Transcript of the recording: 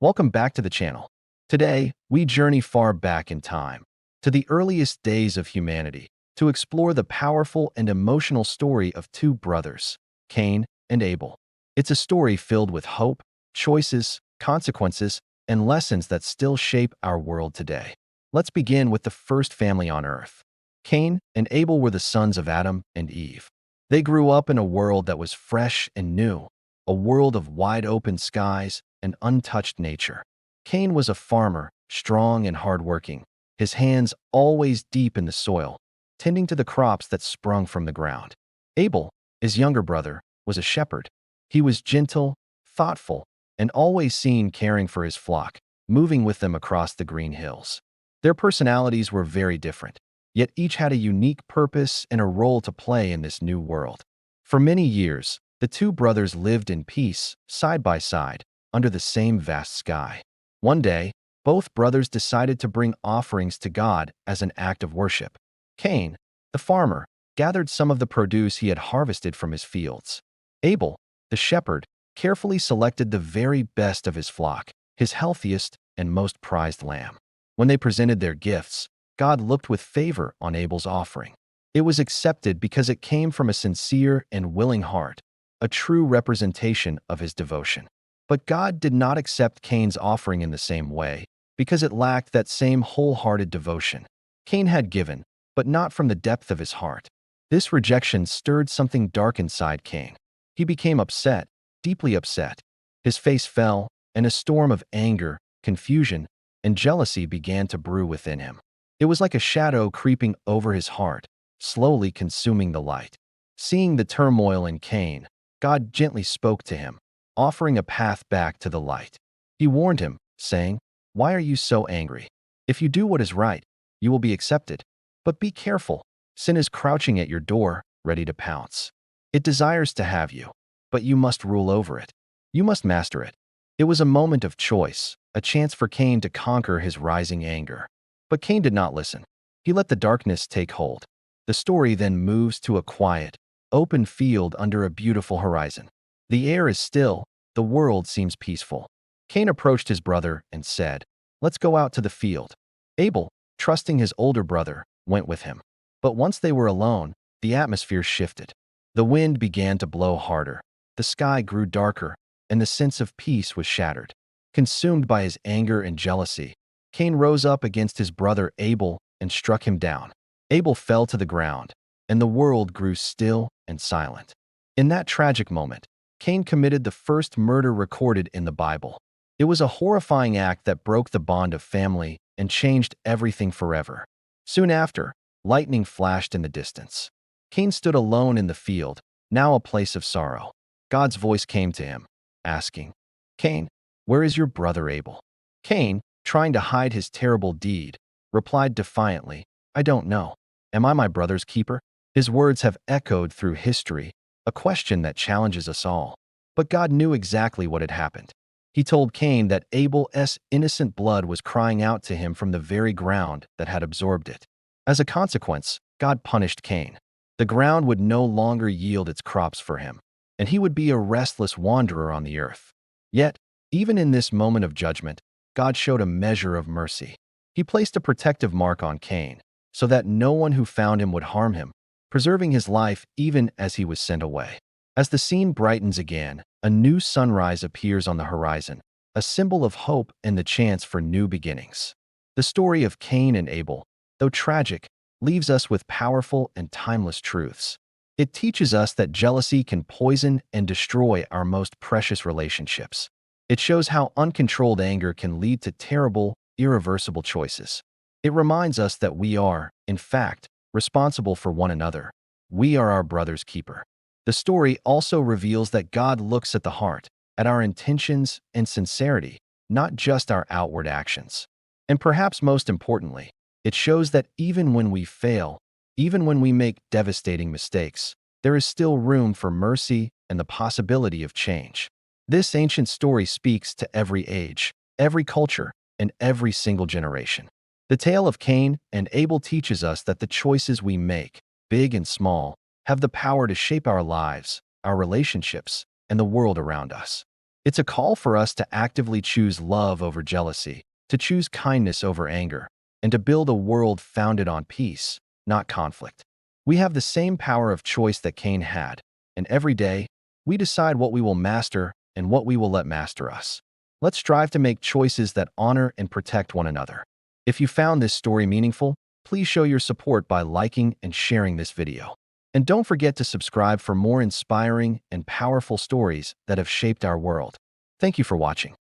Welcome back to the channel. Today, we journey far back in time, to the earliest days of humanity, to explore the powerful and emotional story of two brothers, Cain and Abel. It's a story filled with hope, choices, consequences, and lessons that still shape our world today. Let's begin with the first family on Earth. Cain and Abel were the sons of Adam and Eve. They grew up in a world that was fresh and new, a world of wide-open skies and untouched nature. Cain was a farmer, strong and hardworking, his hands always deep in the soil, tending to the crops that sprung from the ground. Abel, his younger brother, was a shepherd. He was gentle, thoughtful, and always seen caring for his flock, moving with them across the green hills. Their personalities were very different, yet each had a unique purpose and a role to play in this new world. For many years, the two brothers lived in peace, side by side, under the same vast sky. One day, both brothers decided to bring offerings to God as an act of worship. Cain, the farmer, gathered some of the produce he had harvested from his fields. Abel, the shepherd, carefully selected the very best of his flock, his healthiest and most prized lamb. When they presented their gifts, God looked with favor on Abel's offering. It was accepted because it came from a sincere and willing heart, a true representation of his devotion. But God did not accept Cain's offering in the same way, because it lacked that same wholehearted devotion. Cain had given, but not from the depth of his heart. This rejection stirred something dark inside Cain. He became upset, deeply upset. His face fell, and a storm of anger, confusion, and jealousy began to brew within him. It was like a shadow creeping over his heart, slowly consuming the light. Seeing the turmoil in Cain, God gently spoke to him, offering a path back to the light. He warned him, saying, "Why are you so angry? If you do what is right, you will be accepted. But be careful, sin is crouching at your door, ready to pounce. It desires to have you, but you must rule over it. You must master it." It was a moment of choice, a chance for Cain to conquer his rising anger. But Cain did not listen. He let the darkness take hold. The story then moves to a quiet, open field under a beautiful horizon. The air is still, the world seems peaceful. Cain approached his brother and said, "Let's go out to the field." Abel, trusting his older brother, went with him. But once they were alone, the atmosphere shifted. The wind began to blow harder. The sky grew darker, and the sense of peace was shattered. Consumed by his anger and jealousy, Cain rose up against his brother Abel and struck him down. Abel fell to the ground, and the world grew still and silent. In that tragic moment, Cain committed the first murder recorded in the Bible. It was a horrifying act that broke the bond of family and changed everything forever. Soon after, lightning flashed in the distance. Cain stood alone in the field, now a place of sorrow. God's voice came to him, asking, "Cain, where is your brother Abel?" Cain, trying to hide his terrible deed, replied defiantly, "I don't know. Am I my brother's keeper?" His words have echoed through history, a question that challenges us all. But God knew exactly what had happened. He told Cain that Abel's innocent blood was crying out to him from the very ground that had absorbed it. As a consequence, God punished Cain. The ground would no longer yield its crops for him, and he would be a restless wanderer on the earth. Yet, even in this moment of judgment, God showed a measure of mercy. He placed a protective mark on Cain, so that no one who found him would harm him, preserving his life even as he was sent away. As the scene brightens again, a new sunrise appears on the horizon, a symbol of hope and the chance for new beginnings. The story of Cain and Abel, though tragic, leaves us with powerful and timeless truths. It teaches us that jealousy can poison and destroy our most precious relationships. It shows how uncontrolled anger can lead to terrible, irreversible choices. It reminds us that we are, in fact, responsible for one another. We are our brother's keeper. The story also reveals that God looks at the heart, at our intentions and sincerity, not just our outward actions. And perhaps most importantly, it shows that even when we fail, even when we make devastating mistakes, there is still room for mercy and the possibility of change. This ancient story speaks to every age, every culture, and every single generation. The tale of Cain and Abel teaches us that the choices we make, big and small, have the power to shape our lives, our relationships, and the world around us. It's a call for us to actively choose love over jealousy, to choose kindness over anger, and to build a world founded on peace, not conflict. We have the same power of choice that Cain had, and every day, we decide what we will master and what we will let master us. Let's strive to make choices that honor and protect one another. If you found this story meaningful, please show your support by liking and sharing this video. And don't forget to subscribe for more inspiring and powerful stories that have shaped our world. Thank you for watching.